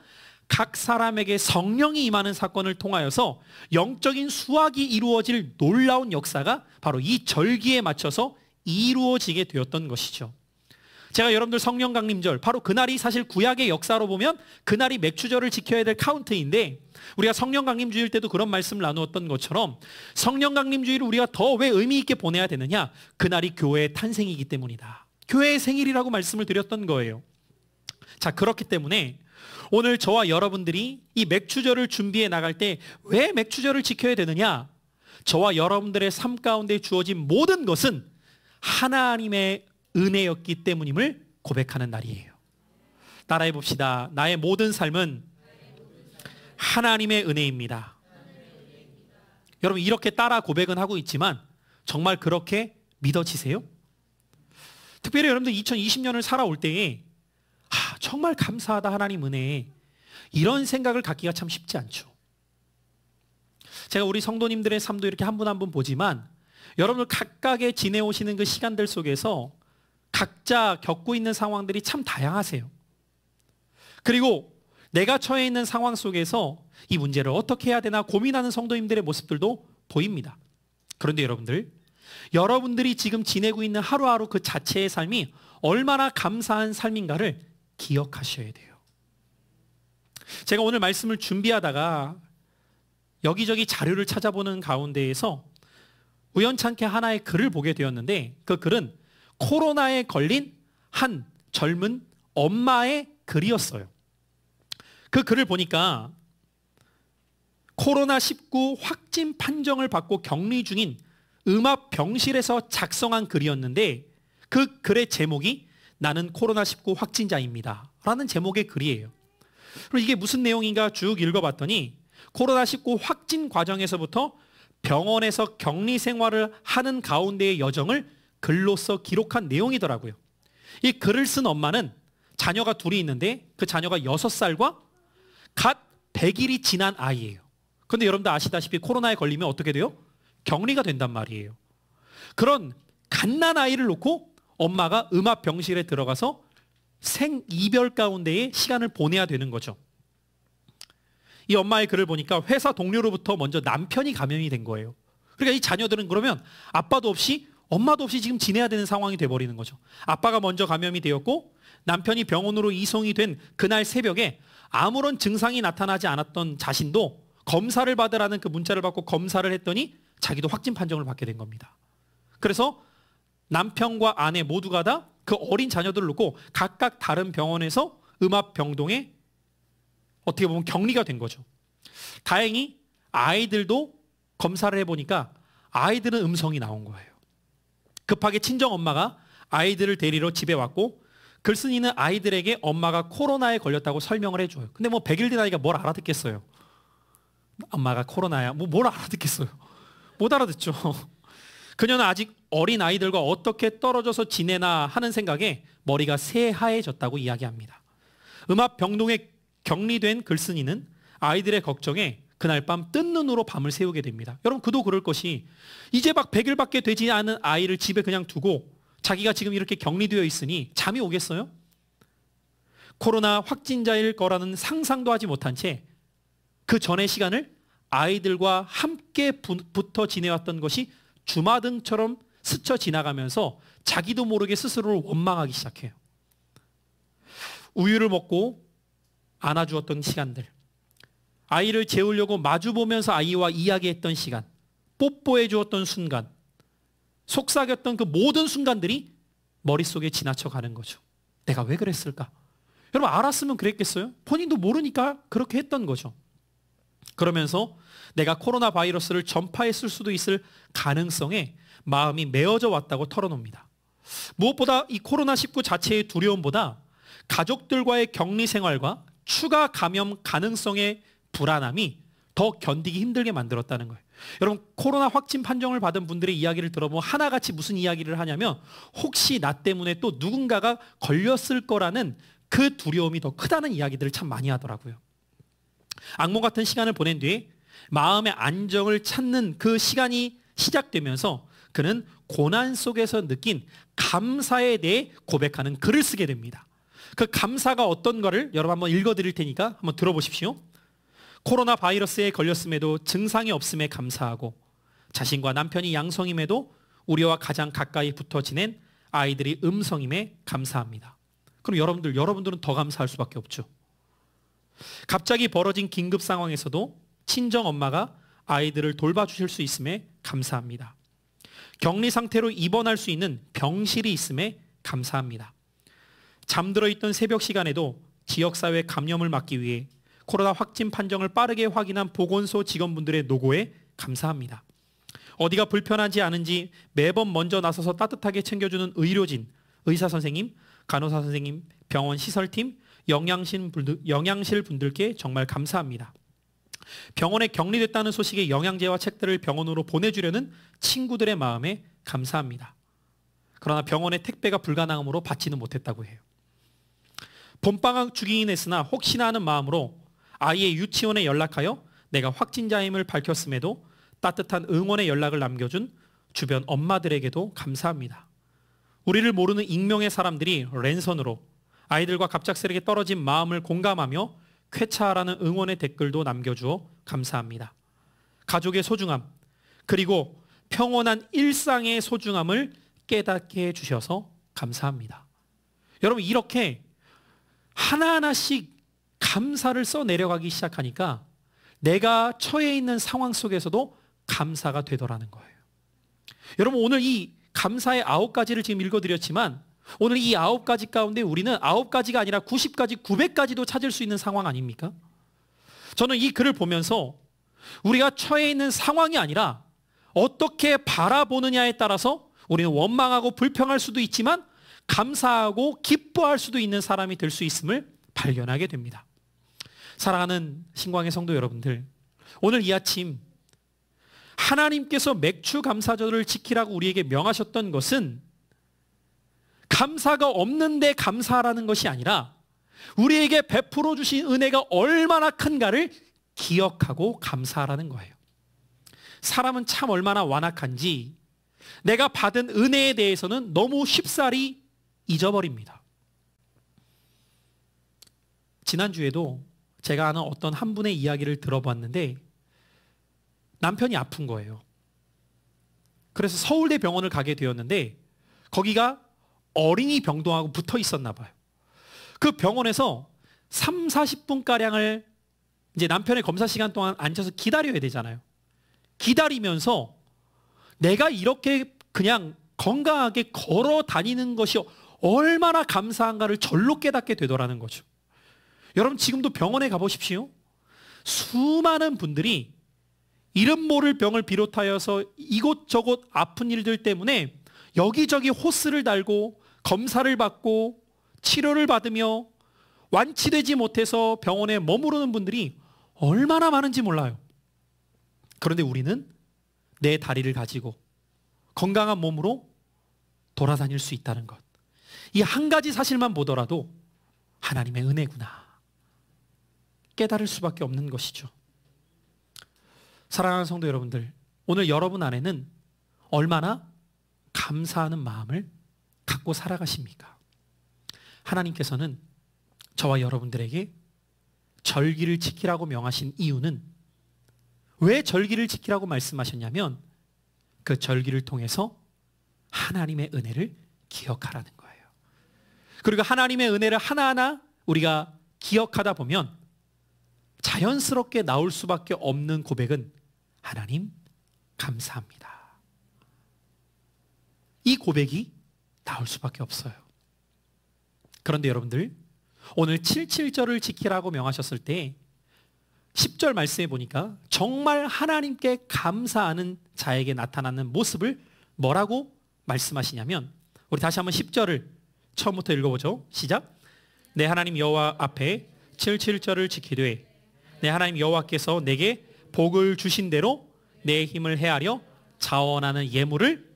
각 사람에게 성령이 임하는 사건을 통하여서 영적인 수확이 이루어질 놀라운 역사가 바로 이 절기에 맞춰서 이루어지게 되었던 것이죠. 제가 여러분들, 성령 강림절, 바로 그날이 사실 구약의 역사로 보면 그날이 맥추절을 지켜야 될 카운트인데, 우리가 성령 강림주일 때도 그런 말씀을 나누었던 것처럼 성령 강림주일을 우리가 더 왜 의미 있게 보내야 되느냐? 그날이 교회의 탄생이기 때문이다. 교회의 생일이라고 말씀을 드렸던 거예요. 자, 그렇기 때문에 오늘 저와 여러분들이 이 맥추절을 준비해 나갈 때 왜 맥추절을 지켜야 되느냐? 저와 여러분들의 삶 가운데 주어진 모든 것은 하나님의 은혜였기 때문임을 고백하는 날이에요. 따라해 봅시다. 나의 모든 삶은 하나님의 은혜입니다. 여러분, 이렇게 따라 고백은 하고 있지만 정말 그렇게 믿어지세요? 특별히 여러분들 2020년을 살아올 때에 정말 감사하다 하나님 은혜에, 이런 생각을 갖기가 참 쉽지 않죠. 제가 우리 성도님들의 삶도 이렇게 한 분 한 분 보지만, 여러분들 각각의 지내오시는 그 시간들 속에서 각자 겪고 있는 상황들이 참 다양하세요. 그리고 내가 처해 있는 상황 속에서 이 문제를 어떻게 해야 되나 고민하는 성도님들의 모습들도 보입니다. 그런데 여러분들, 여러분들이 지금 지내고 있는 하루하루 그 자체의 삶이 얼마나 감사한 삶인가를 기억하셔야 돼요. 제가 오늘 말씀을 준비하다가 여기저기 자료를 찾아보는 가운데에서 우연찮게 하나의 글을 보게 되었는데, 그 글은 코로나에 걸린 한 젊은 엄마의 글이었어요. 그 글을 보니까 코로나19 확진 판정을 받고 격리 중인 음압병실에서 작성한 글이었는데, 그 글의 제목이 나는 코로나19 확진자입니다 라는 제목의 글이에요. 그리고 이게 무슨 내용인가 쭉 읽어봤더니 코로나19 확진 과정에서부터 병원에서 격리 생활을 하는 가운데의 여정을 글로써 기록한 내용이더라고요. 이 글을 쓴 엄마는 자녀가 둘이 있는데 그 자녀가 6살과 갓 100일이 지난 아이예요. 그런데 여러분들 아시다시피 코로나에 걸리면 어떻게 돼요? 격리가 된단 말이에요. 그런 갓난 아이를 놓고 엄마가 음압병실에 들어가서 생이별 가운데에 시간을 보내야 되는 거죠. 이 엄마의 글을 보니까 회사 동료로부터 먼저 남편이 감염이 된 거예요. 그러니까 이 자녀들은 그러면 아빠도 없이 엄마도 없이 지금 지내야 되는 상황이 돼버리는 거죠. 아빠가 먼저 감염이 되었고 남편이 병원으로 이송이 된 그날 새벽에 아무런 증상이 나타나지 않았던 자신도 검사를 받으라는 그 문자를 받고 검사를 했더니 자기도 확진 판정을 받게 된 겁니다. 그래서 남편과 아내 모두가 다 그 어린 자녀들을 놓고 각각 다른 병원에서 음압병동에 어떻게 보면 격리가 된 거죠. 다행히 아이들도 검사를 해보니까 아이들은 음성이 나온 거예요. 급하게 친정 엄마가 아이들을 데리러 집에 왔고 글쓴이는 아이들에게 엄마가 코로나에 걸렸다고 설명을 해줘요. 근데 뭐 100일 된 아이가 뭘 알아듣겠어요. 엄마가 코로나야. 뭘 알아듣겠어요. 못 알아듣죠. 그녀는 아직 어린 아이들과 어떻게 떨어져서 지내나 하는 생각에 머리가 새하얘졌다고 이야기합니다. 음압병동에 격리된 글쓴이는 아이들의 걱정에 그날 밤 뜬 눈으로 밤을 새우게 됩니다. 여러분 그도 그럴 것이 이제 막 100일밖에 되지 않은 아이를 집에 그냥 두고 자기가 지금 이렇게 격리되어 있으니 잠이 오겠어요? 코로나 확진자일 거라는 상상도 하지 못한 채 그 전의 시간을 아이들과 함께 붙어 지내왔던 것이 주마등처럼 스쳐 지나가면서 자기도 모르게 스스로를 원망하기 시작해요. 우유를 먹고 안아주었던 시간들, 아이를 재우려고 마주보면서 아이와 이야기했던 시간, 뽀뽀해 주었던 순간, 속삭였던 그 모든 순간들이 머릿속에 지나쳐가는 거죠. 내가 왜 그랬을까? 여러분 알았으면 그랬겠어요? 본인도 모르니까 그렇게 했던 거죠. 그러면서 내가 코로나 바이러스를 전파했을 수도 있을 가능성에 마음이 메어져 왔다고 털어놉니다. 무엇보다 이 코로나19 자체의 두려움보다 가족들과의 격리 생활과 추가 감염 가능성의 불안함이 더 견디기 힘들게 만들었다는 거예요. 여러분 코로나 확진 판정을 받은 분들의 이야기를 들어보면 하나같이 무슨 이야기를 하냐면 혹시 나 때문에 또 누군가가 걸렸을 거라는 그 두려움이 더 크다는 이야기들을 참 많이 하더라고요. 악몽 같은 시간을 보낸 뒤에 마음의 안정을 찾는 그 시간이 시작되면서 그는 고난 속에서 느낀 감사에 대해 고백하는 글을 쓰게 됩니다. 그 감사가 어떤 거를 여러분 한번 읽어드릴 테니까 한번 들어보십시오. 코로나 바이러스에 걸렸음에도 증상이 없음에 감사하고 자신과 남편이 양성임에도 우리와 가장 가까이 붙어 지낸 아이들이 음성임에 감사합니다. 그럼 여러분들은 더 감사할 수밖에 없죠. 갑자기 벌어진 긴급 상황에서도 친정 엄마가 아이들을 돌봐주실 수 있음에 감사합니다. 격리 상태로 입원할 수 있는 병실이 있음에 감사합니다. 잠들어 있던 새벽 시간에도 지역사회 감염을 막기 위해 코로나 확진 판정을 빠르게 확인한 보건소 직원분들의 노고에 감사합니다. 어디가 불편하지 않은지 매번 먼저 나서서 따뜻하게 챙겨주는 의료진, 의사 선생님, 간호사 선생님, 병원 시설팀, 영양실 분들께 정말 감사합니다. 병원에 격리됐다는 소식에 영양제와 책들을 병원으로 보내주려는 친구들의 마음에 감사합니다. 그러나 병원에 택배가 불가능함으로 받지는 못했다고 해요. 봄방학 주기인 했으나 혹시나 하는 마음으로 아이의 유치원에 연락하여 내가 확진자임을 밝혔음에도 따뜻한 응원의 연락을 남겨준 주변 엄마들에게도 감사합니다. 우리를 모르는 익명의 사람들이 랜선으로 아이들과 갑작스레게 떨어진 마음을 공감하며 쾌차하라는 응원의 댓글도 남겨주어 감사합니다. 가족의 소중함, 그리고 평온한 일상의 소중함을 깨닫게 해주셔서 감사합니다. 여러분, 이렇게 하나하나씩 감사를 써 내려가기 시작하니까 내가 처해 있는 상황 속에서도 감사가 되더라는 거예요. 여러분, 오늘 이 감사의 9가지를 지금 읽어드렸지만 오늘 이 9가지 가운데 우리는 9가지가 아니라 90가지, 900가지도 찾을 수 있는 상황 아닙니까? 저는 이 글을 보면서 우리가 처해 있는 상황이 아니라 어떻게 바라보느냐에 따라서 우리는 원망하고 불평할 수도 있지만 감사하고 기뻐할 수도 있는 사람이 될 수 있음을 발견하게 됩니다. 사랑하는 신광의 성도 여러분들, 오늘 이 아침 하나님께서 맥주 감사절을 지키라고 우리에게 명하셨던 것은 감사가 없는데 감사하라는 것이 아니라 우리에게 베풀어 주신 은혜가 얼마나 큰가를 기억하고 감사하라는 거예요. 사람은 참 얼마나 완악한지 내가 받은 은혜에 대해서는 너무 쉽사리 잊어버립니다. 지난주에도 제가 아는 어떤 한 분의 이야기를 들어봤는데 남편이 아픈 거예요. 그래서 서울대 병원을 가게 되었는데 거기가 어린이 병동하고 붙어 있었나 봐요. 그 병원에서 3, 40분가량을 이제 남편의 검사 시간 동안 앉아서 기다려야 되잖아요. 기다리면서 내가 이렇게 그냥 건강하게 걸어 다니는 것이 얼마나 감사한가를 절로 깨닫게 되더라는 거죠. 여러분, 지금도 병원에 가보십시오. 수많은 분들이 이름 모를 병을 비롯하여서 이곳저곳 아픈 일들 때문에 여기저기 호스를 달고 검사를 받고 치료를 받으며 완치되지 못해서 병원에 머무르는 분들이 얼마나 많은지 몰라요. 그런데 우리는 내 다리를 가지고 건강한 몸으로 돌아다닐 수 있다는 것. 이 한 가지 사실만 보더라도 하나님의 은혜구나 깨달을 수밖에 없는 것이죠. 사랑하는 성도 여러분들, 오늘 여러분 안에는 얼마나 감사하는 마음을 갖고 살아가십니까? 하나님께서는 저와 여러분들에게 절기를 지키라고 명하신 이유는 왜 절기를 지키라고 말씀하셨냐면 그 절기를 통해서 하나님의 은혜를 기억하라는 거예요. 그리고 하나님의 은혜를 하나하나 우리가 기억하다 보면 자연스럽게 나올 수밖에 없는 고백은 하나님 감사합니다. 이 고백이 나올 수밖에 없어요. 그런데 여러분들, 오늘 77절을 지키라고 명하셨을 때 10절 말씀해 보니까 정말 하나님께 감사하는 자에게 나타나는 모습을 뭐라고 말씀하시냐면, 우리 다시 한번 10절을 처음부터 읽어보죠. 시작. 내 하나님 여호와 앞에 77절을 지키되 내 하나님 여호와께서 내게 복을 주신 대로 내 힘을 헤아려 자원하는 예물을.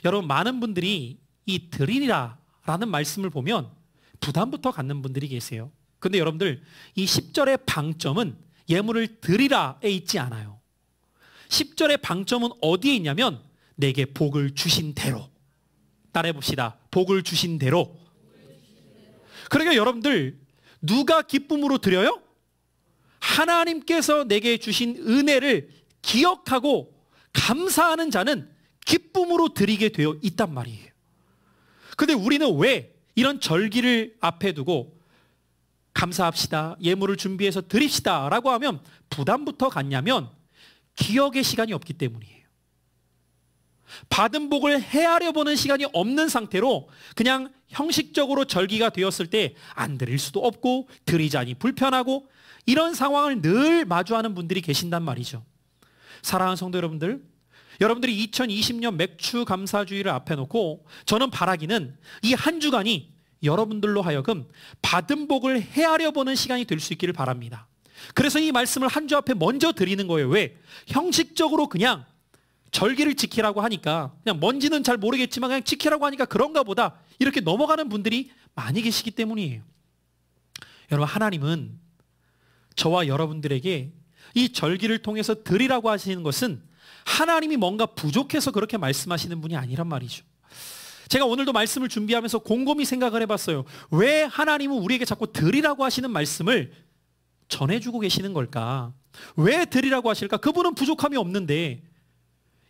여러분, 많은 분들이 이 드리라 라는 말씀을 보면 부담부터 갖는 분들이 계세요. 근데 여러분들, 이 10절의 방점은 예물을 드리라에 있지 않아요. 10절의 방점은 어디에 있냐면 내게 복을 주신 대로. 따라해 봅시다. 복을 주신 대로. 그러니까 여러분들, 누가 기쁨으로 드려요? 하나님께서 내게 주신 은혜를 기억하고 감사하는 자는 기쁨으로 드리게 되어 있단 말이에요. 근데 우리는 왜 이런 절기를 앞에 두고 감사합시다, 예물을 준비해서 드립시다 라고 하면 부담부터 갖냐면 기억의 시간이 없기 때문이에요. 받은 복을 헤아려 보는 시간이 없는 상태로 그냥 형식적으로 절기가 되었을 때 안 드릴 수도 없고 드리자니 불편하고 이런 상황을 늘 마주하는 분들이 계신단 말이죠. 사랑하는 성도 여러분들, 여러분들이 2020년 맥주 감사주의를 앞에 놓고 저는 바라기는 이 한 주간이 여러분들로 하여금 받은 복을 헤아려 보는 시간이 될 수 있기를 바랍니다. 그래서 이 말씀을 한 주 앞에 먼저 드리는 거예요. 왜? 형식적으로 그냥 절기를 지키라고 하니까, 그냥 뭔지는 잘 모르겠지만 그냥 지키라고 하니까 그런가 보다 이렇게 넘어가는 분들이 많이 계시기 때문이에요. 여러분, 하나님은 저와 여러분들에게 이 절기를 통해서 드리라고 하시는 것은 하나님이 뭔가 부족해서 그렇게 말씀하시는 분이 아니란 말이죠. 제가 오늘도 말씀을 준비하면서 곰곰이 생각을 해봤어요. 왜 하나님은 우리에게 자꾸 드리라고 하시는 말씀을 전해주고 계시는 걸까? 왜 드리라고 하실까? 그분은 부족함이 없는데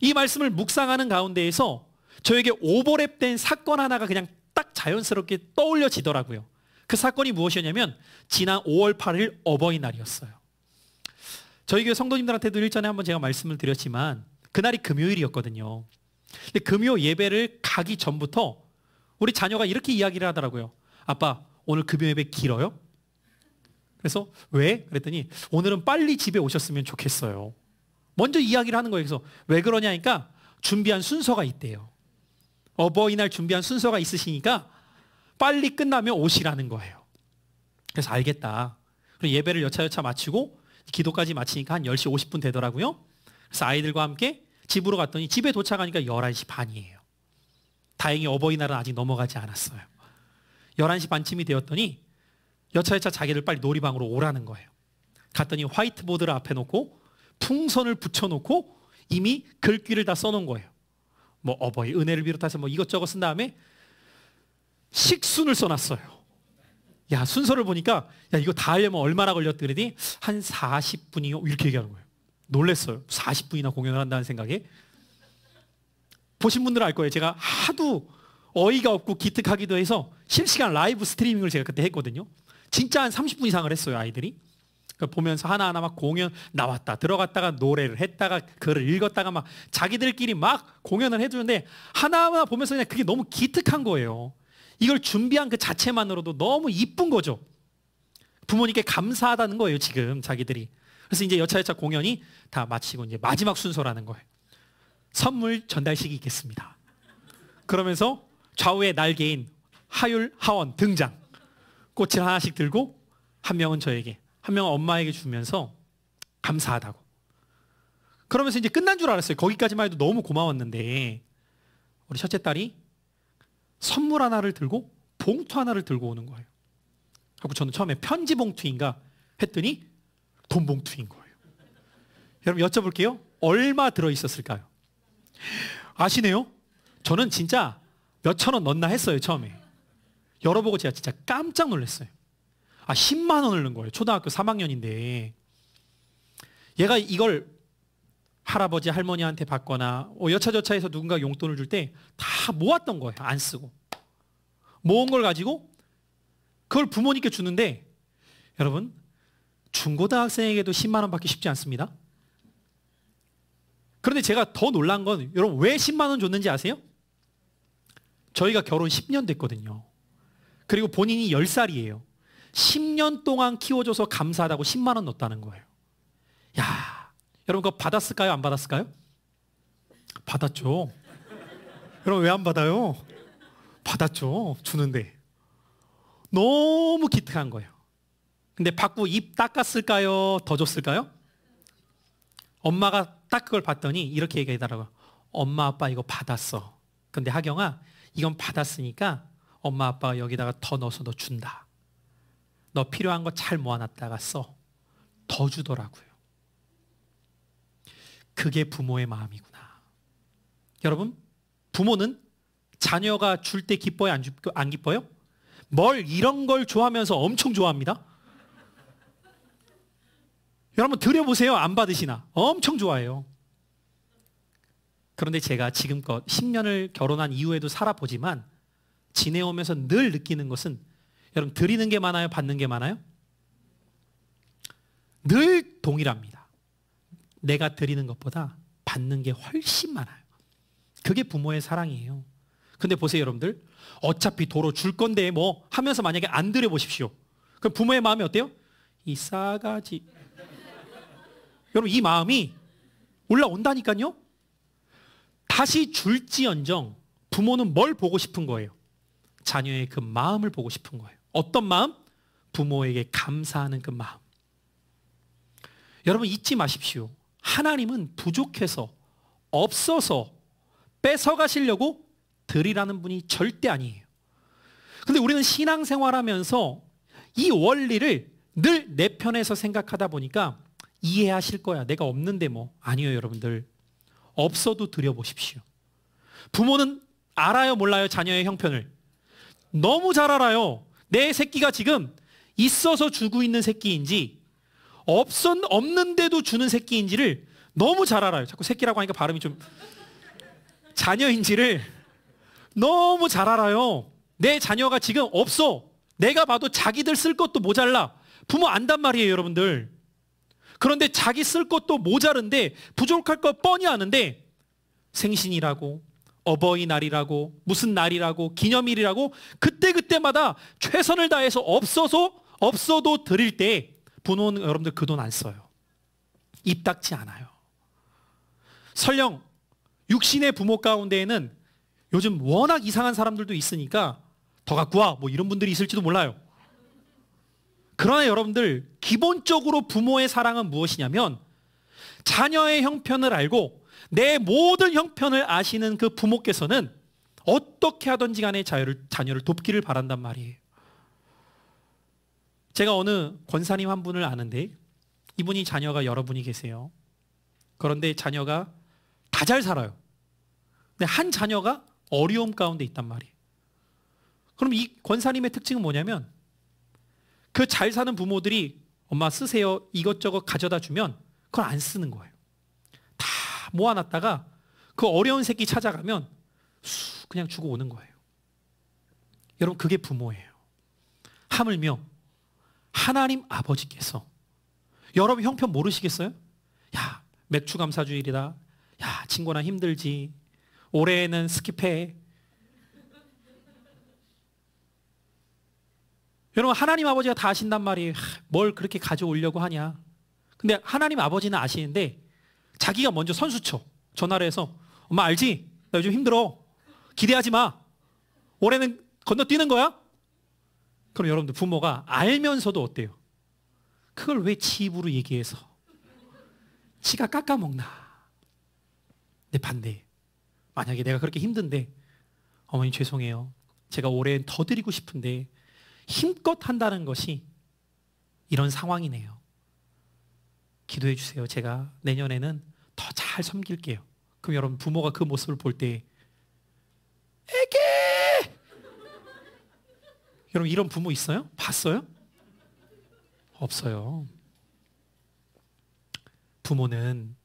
이 말씀을 묵상하는 가운데에서 저에게 오버랩된 사건 하나가 그냥 딱 자연스럽게 떠올려지더라고요. 그 사건이 무엇이었냐면 지난 5월 8일 어버이날이었어요. 저희 교회 성도님들한테도 일전에 한번 제가 말씀을 드렸지만 그날이 금요일이었거든요. 근데 금요 예배를 가기 전부터 우리 자녀가 이렇게 이야기를 하더라고요. 아빠, 오늘 금요 예배 길어요? 그래서 왜? 그랬더니 오늘은 빨리 집에 오셨으면 좋겠어요. 먼저 이야기를 하는 거예요. 그래서 왜 그러냐니까 준비한 순서가 있대요. 어버이날 준비한 순서가 있으시니까 빨리 끝나면 오시라는 거예요. 그래서 알겠다. 그리고 예배를 여차여차 마치고 기도까지 마치니까 한 10시 50분 되더라고요. 그래서 아이들과 함께 집으로 갔더니 집에 도착하니까 11시 반이에요. 다행히 어버이날은 아직 넘어가지 않았어요. 11시 반쯤이 되었더니 여차여차 자기들 빨리 놀이방으로 오라는 거예요. 갔더니 화이트보드를 앞에 놓고 풍선을 붙여놓고 이미 글귀를 다 써놓은 거예요. 뭐 어버이 은혜를 비롯해서 뭐 이것저것 쓴 다음에 식순을 써놨어요. 야, 순서를 보니까 야, 이거 다 하려면 얼마나 걸렸더니 그러더니 한 40분이요 이렇게 얘기하는 거예요. 놀랬어요. 40분이나 공연을 한다는 생각에. 보신 분들은 알 거예요. 제가 하도 어이가 없고 기특하기도 해서 실시간 라이브 스트리밍을 제가 그때 했거든요. 진짜 한 30분 이상을 했어요, 아이들이. 보면서 하나하나 막 공연 나왔다 들어갔다가 노래를 했다가 글을 읽었다가 막 자기들끼리 막 공연을 해주는데 하나하나 보면서 그냥 그게 너무 기특한 거예요. 이걸 준비한 그 자체만으로도 너무 이쁜 거죠. 부모님께 감사하다는 거예요, 지금 자기들이. 그래서 이제 여차여차 공연이 다 마치고 이제 마지막 순서라는 거예요. 선물 전달식이 있겠습니다. 그러면서 좌우에 날개인 하율, 하원 등장. 꽃을 하나씩 들고 한 명은 저에게, 한 명은 엄마에게 주면서 감사하다고. 그러면서 이제 끝난 줄 알았어요. 거기까지만 해도 너무 고마웠는데 우리 첫째 딸이 선물 하나를 들고 봉투 하나를 들고 오는 거예요. 그리고 저는 처음에 편지 봉투인가 했더니 돈 봉투인 거예요. 여러분 여쭤볼게요. 얼마 들어있었을까요? 아시네요? 저는 진짜 몇천 원 넣나 했어요, 처음에. 열어보고 제가 진짜 깜짝 놀랐어요. 10만 원을 넣은 거예요. 초등학교 3학년인데. 얘가 이걸 할아버지, 할머니한테 받거나 여차저차해서 누군가 용돈을 줄 때 다 모았던 거예요. 안 쓰고. 모은 걸 가지고 그걸 부모님께 주는데 여러분 중고등학생에게도 10만 원 받기 쉽지 않습니다. 그런데 제가 더 놀란 건 여러분 왜 10만 원 줬는지 아세요? 저희가 결혼 10년 됐거든요. 그리고 본인이 10살이에요. 10년 동안 키워줘서 감사하다고 10만 원 넣었다는 거예요. 야, 여러분 그거 받았을까요? 안 받았을까요? 받았죠. 여러분 왜 안 받아요? 받았죠. 주는데. 너무 기특한 거예요. 근데 받고 입 닦았을까요? 더 줬을까요? 엄마가 딱 그걸 봤더니 이렇게 얘기하더라고요. 엄마 아빠 이거 받았어. 근데 하경아 이건 받았으니까 엄마 아빠가 여기다가 더 넣어서 너 준다. 너 필요한 거 잘 모아놨다가 써. 더 주더라고요. 그게 부모의 마음이구나. 여러분 부모는 자녀가 줄 때 기뻐요? 안 기뻐요? 뭘 이런 걸 좋아하면서 엄청 좋아합니다. 여러분 드려보세요. 안 받으시나? 엄청 좋아해요. 그런데 제가 지금껏 10년을 결혼한 이후에도 살아보지만 지내오면서 늘 느끼는 것은 여러분 드리는 게 많아요? 받는 게 많아요? 늘 동일합니다. 내가 드리는 것보다 받는 게 훨씬 많아요. 그게 부모의 사랑이에요. 근데 보세요 여러분들. 어차피 도로 줄 건데 뭐 하면서 만약에 안 드려보십시오. 그럼 부모의 마음이 어때요? 이 싸가지. 여러분 이 마음이 올라온다니까요. 다시 줄지언정 부모는 뭘 보고 싶은 거예요? 자녀의 그 마음을 보고 싶은 거예요. 어떤 마음? 부모에게 감사하는 그 마음. 여러분 잊지 마십시오. 하나님은 부족해서 없어서 뺏어가시려고 드리라는 분이 절대 아니에요. 근데 우리는 신앙생활하면서 이 원리를 늘 내 편에서 생각하다 보니까 이해하실 거야. 내가 없는데 뭐. 아니요 여러분들. 없어도 드려보십시오. 부모는 알아요 몰라요? 자녀의 형편을. 너무 잘 알아요. 내 새끼가 지금 있어서 주고 있는 새끼인지 없는데도 주는 새끼인지를 너무 잘 알아요. 자꾸 새끼라고 하니까 발음이 좀 자녀인지를 너무 잘 알아요. 내 자녀가 지금 없어. 내가 봐도 자기들 쓸 것도 모자라. 부모 안단 말이에요, 여러분들. 그런데 자기 쓸 것도 모자른데 부족할 거 뻔히 아는데 생신이라고 어버이날이라고 무슨 날이라고 기념일이라고 그때그때마다 최선을 다해서 없어도 드릴 때 부모는 여러분들 그 돈 안 써요. 입 닥지 않아요. 설령 육신의 부모 가운데에는 요즘 워낙 이상한 사람들도 있으니까 더 갖고 와 뭐 이런 분들이 있을지도 몰라요. 그러나 여러분들 기본적으로 부모의 사랑은 무엇이냐면 자녀의 형편을 알고 내 모든 형편을 아시는 그 부모께서는 어떻게 하든지 간에 자녀를 돕기를 바란단 말이에요. 제가 어느 권사님 한 분을 아는데 이분이 자녀가 여러분이 계세요. 그런데 자녀가 다 잘 살아요. 근데 한 자녀가 어려움 가운데 있단 말이에요. 그럼 이 권사님의 특징은 뭐냐면 그 잘 사는 부모들이 엄마 쓰세요 이것저것 가져다 주면 그걸 안 쓰는 거예요. 다 모아놨다가 그 어려운 새끼 찾아가면 그냥 주고 오는 거예요. 여러분 그게 부모예요. 하물며 하나님 아버지께서 여러분 형편 모르시겠어요? 야 맥주 감사주일이다. 야 친구나 힘들지. 올해는 스킵해. 여러분 하나님 아버지가 다 아신단 말이에요. 뭘 그렇게 가져오려고 하냐. 근데 하나님 아버지는 아시는데 자기가 먼저 선수 쳐. 전화를 해서 엄마 알지? 나 요즘 힘들어. 기대하지 마. 올해는 건너뛰는 거야? 그럼 여러분들 부모가 알면서도 어때요? 그걸 왜 지 입으로 얘기해서 지가 깎아먹나. 내 반대. 만약에 내가 그렇게 힘든데 어머니 죄송해요. 제가 올해는 더 드리고 싶은데 힘껏 한다는 것이 이런 상황이네요. 기도해 주세요. 제가 내년에는 더 잘 섬길게요. 그럼 여러분 부모가 그 모습을 볼 때 에게! 여러분 이런 부모 있어요? 봤어요? 없어요. 부모는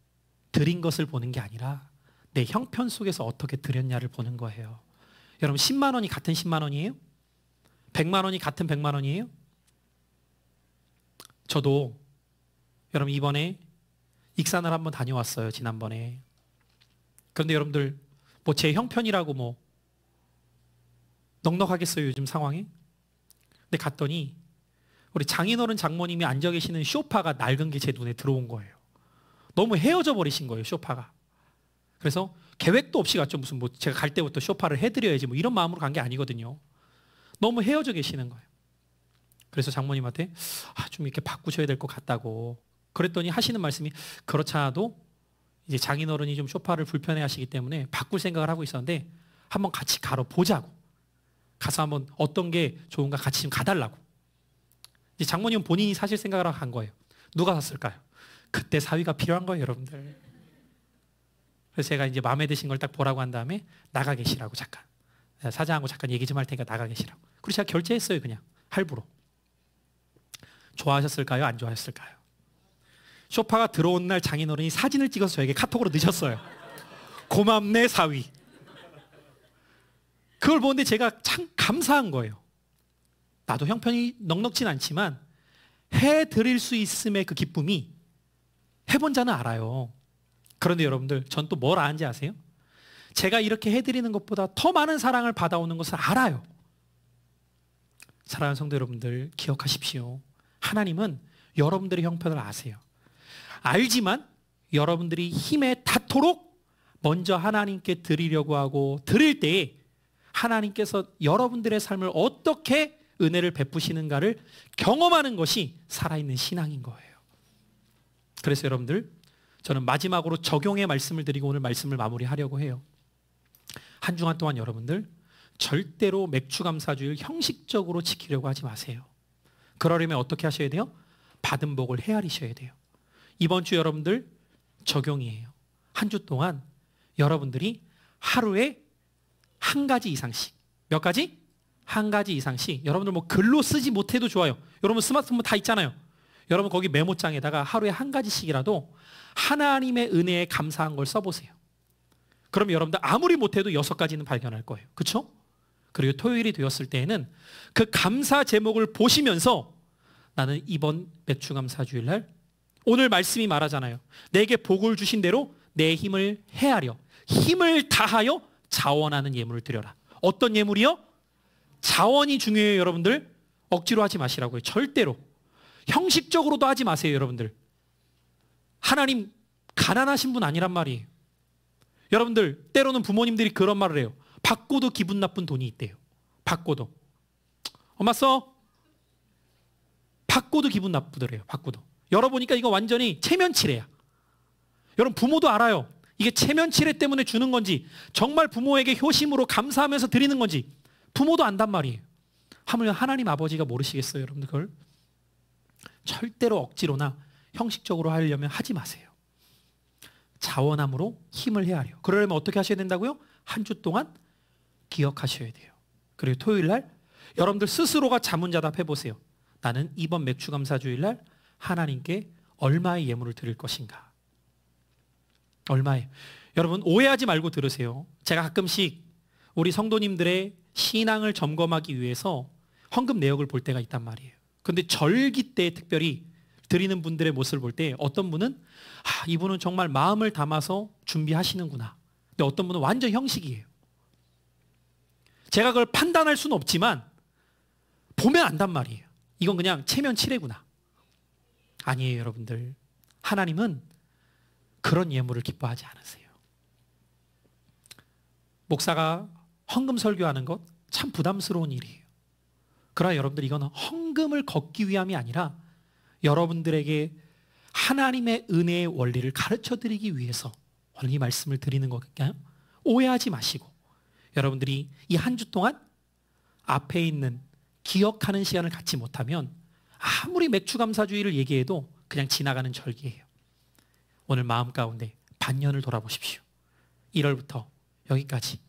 드린 것을 보는 게 아니라 내 형편 속에서 어떻게 드렸냐를 보는 거예요. 여러분 10만 원이 같은 10만 원이에요? 100만 원이 같은 100만 원이에요? 저도 여러분 이번에 익산을 한번 다녀왔어요. 지난번에. 그런데 여러분들 뭐 제 형편이라고 뭐 넉넉하겠어요 요즘 상황에? 근데 갔더니 우리 장인어른 장모님이 앉아 계시는 소파가 낡은 게 제 눈에 들어온 거예요. 너무 헤어져 버리신 거예요 소파가. 그래서 계획도 없이 갔죠. 무슨 뭐 제가 갈 때부터 소파를 해드려야지 뭐 이런 마음으로 간 게 아니거든요. 너무 헤어져 계시는 거예요. 그래서 장모님한테 좀 이렇게 바꾸셔야 될 것 같다고. 그랬더니 하시는 말씀이 그렇지 않아도 이제 장인어른이 좀 소파를 불편해 하시기 때문에 바꿀 생각을 하고 있었는데 한번 같이 가러 보자고. 가서 한번 어떤 게 좋은가 같이 좀 가달라고. 이제 장모님은 본인이 사실 생각을 하고 간 거예요. 누가 샀을까요? 그때 사위가 필요한 거예요 여러분들. 그래서 제가 이제 마음에 드신 걸 딱 보라고 한 다음에 나가 계시라고 잠깐. 사장하고 잠깐 얘기 좀 할 테니까 나가 계시라고. 그리고 제가 결제했어요 그냥 할부로. 좋아하셨을까요? 안 좋아하셨을까요? 소파가 들어온 날 장인어른이 사진을 찍어서 저에게 카톡으로 넣으셨어요. 고맙네 사위. 그걸 보는데 제가 참 감사한 거예요. 나도 형편이 넉넉진 않지만 해드릴 수 있음의 그 기쁨이 해본 자는 알아요. 그런데 여러분들 전 또 뭘 아는지 아세요? 제가 이렇게 해드리는 것보다 더 많은 사랑을 받아오는 것을 알아요. 사랑하는 성도 여러분들 기억하십시오. 하나님은 여러분들의 형편을 아세요. 알지만 여러분들이 힘에 닿도록 먼저 하나님께 드리려고 하고 드릴 때에 하나님께서 여러분들의 삶을 어떻게 은혜를 베푸시는가를 경험하는 것이 살아있는 신앙인 거예요. 그래서 여러분들 저는 마지막으로 적용의 말씀을 드리고 오늘 말씀을 마무리하려고 해요. 한 주간 동안 여러분들 절대로 맥주감사주일 형식적으로 지키려고 하지 마세요. 그러려면 어떻게 하셔야 돼요? 받은 복을 헤아리셔야 돼요. 이번 주 여러분들 적용이에요. 한 주 동안 여러분들이 하루에 한 가지 이상씩. 몇 가지? 한 가지 이상씩. 여러분들 뭐 글로 쓰지 못해도 좋아요. 여러분 스마트폰 다 있잖아요. 여러분 거기 메모장에다가 하루에 한 가지씩이라도 하나님의 은혜에 감사한 걸 써보세요. 그럼 여러분들 아무리 못해도 6가지는 발견할 거예요. 그렇죠? 그리고 토요일이 되었을 때에는 그 감사 제목을 보시면서 나는 이번 맥주감사주일날 오늘 말씀이 말하잖아요. 내게 복을 주신 대로 내 힘을 헤아려 힘을 다하여 자원하는 예물을 드려라. 어떤 예물이요? 자원이 중요해요. 여러분들 억지로 하지 마시라고요. 절대로. 형식적으로도 하지 마세요. 여러분들 하나님 가난하신 분 아니란 말이에요. 여러분들 때로는 부모님들이 그런 말을 해요. 받고도 기분 나쁜 돈이 있대요. 받고도. 엄마 써? 받고도 기분 나쁘더래요. 받고도. 열어보니까 이거 완전히 체면치레야. 여러분 부모도 알아요. 이게 체면치레 때문에 주는 건지 정말 부모에게 효심으로 감사하면서 드리는 건지 부모도 안단 말이에요. 하물며 하나님 아버지가 모르시겠어요. 여러분들 그걸? 절대로 억지로나 형식적으로 하려면 하지 마세요. 자원함으로 힘을 헤아려. 그러려면 어떻게 하셔야 된다고요? 한 주 동안 기억하셔야 돼요. 그리고 토요일날 여러분들 스스로가 자문자답 해보세요. 나는 이번 맥주감사주일날 하나님께 얼마의 예물을 드릴 것인가? 얼마에? 여러분 오해하지 말고 들으세요. 제가 가끔씩 우리 성도님들의 신앙을 점검하기 위해서 헌금 내역을 볼 때가 있단 말이에요. 그런데 절기 때 특별히 드리는 분들의 모습을 볼 때 어떤 분은 이분은 정말 마음을 담아서 준비하시는구나. 근데 어떤 분은 완전 형식이에요. 제가 그걸 판단할 수는 없지만 보면 안단 말이에요. 이건 그냥 체면치레구나. 아니에요. 여러분들 하나님은 그런 예물을 기뻐하지 않으세요. 목사가 헌금 설교하는 것 참 부담스러운 일이에요. 그러나 여러분들 이건 헌금을 걷기 위함이 아니라 여러분들에게 하나님의 은혜의 원리를 가르쳐 드리기 위해서 오늘 이 말씀을 드리는 거니까요. 오해하지 마시고 여러분들이 이 한 주 동안 앞에 있는 기억하는 시간을 갖지 못하면 아무리 맥주감사주의를 얘기해도 그냥 지나가는 절기예요. 오늘 마음 가운데 반년을 돌아보십시오. 1월부터 여기까지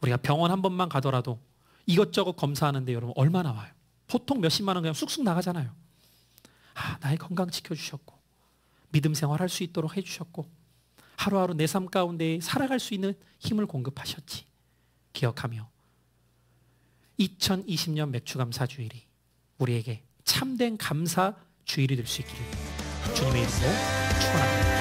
우리가 병원 한 번만 가더라도 이것저것 검사하는데 여러분 얼마 나와요? 보통 몇십만 원 그냥 쑥쑥 나가잖아요. 나의 건강 지켜주셨고 믿음 생활할 수 있도록 해주셨고 하루하루 내 삶 가운데 살아갈 수 있는 힘을 공급하셨지. 기억하며 2020년 맥주감사주일이 우리에게 참된 감사 주일이 될 수 있기를 주님의 이름으로 축원합니다.